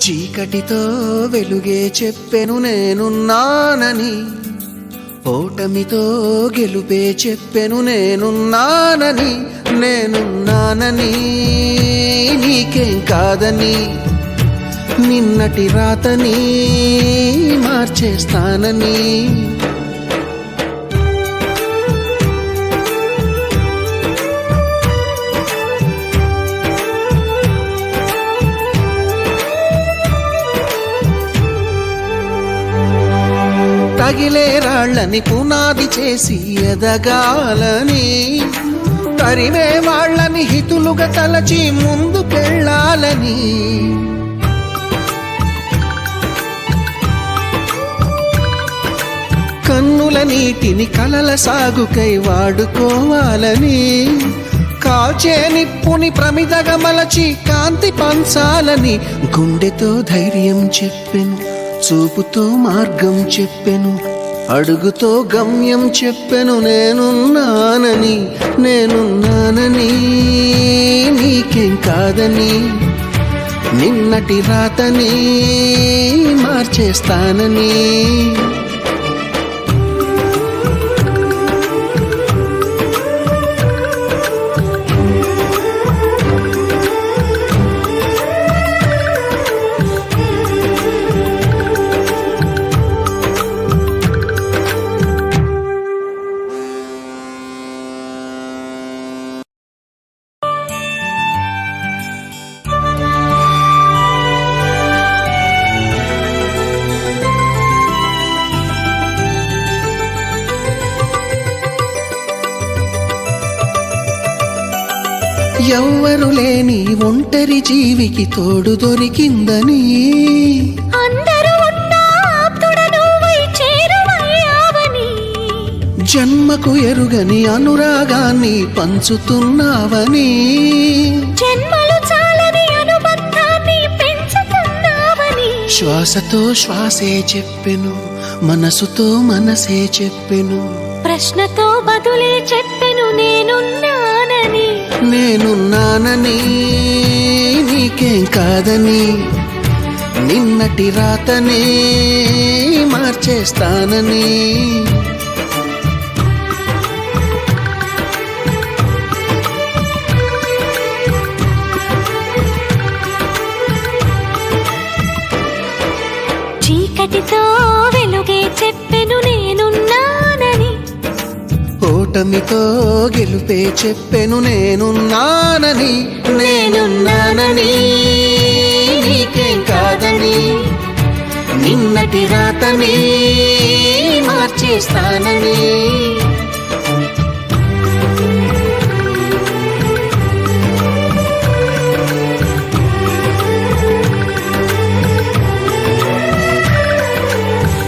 చీకటితో వెలుగే చెప్పెను నేనున్నానని, ఓటమితో గెలుపే చెప్పెను నేనున్నానని. నేనున్నానని నీకేం కాదని, నిన్నటి రాతని మార్చేస్తానని. తగిలే రాళ్ళని పునాది చేసి ఎదగాలని, తరిమే వాళ్ళని హితులుగా తలచి ముందుకెళ్ళాలని. కన్నుల నీటిని కలల సాగుకై వాడుకోవాలని, కాల్చే నిప్పుని ప్రమిదగా మలచి కాంతి పంచాలని. గుండెతో ధైర్యం చెప్పెను, చూపుతో మార్గం చెప్పెను, అడుగుతో గమ్యం చెప్పెను నేనున్నానని. నేనున్నానని నీకేం కాదని, నిన్నటి రాతని మార్చేస్తానని. ఎవ్వరు లేని ఒంటరి జీవికి తోడు దొరికిందని, అందరూ ఉన్నా ఆప్తుడను వై చేరువయ్యావని. జన్మకు ఎరుగని అనురాగాన్ని పంచుతున్నావని, జన్మలు చాలని అనుబంధాన్ని పెంచుతున్నావని. శ్వాసతో శ్వాసే చెప్పెను, మనసుతో మనసే చెప్పెను, ప్రశ్నతో బదులే చెప్పెను నేనున్నానని. నేనున్నానని నీకేం కాదని, నిన్నటి రాతనే మార్చేస్తానని. చీకటితో వెలుగే చెప్పెను నేనున్నానని, ఓటమితో గెలుపే చెప్పెను నేనున్నానని. నేనున్నానని నీకేం కాదని, నిన్నటి రాతని మార్చేస్తానని.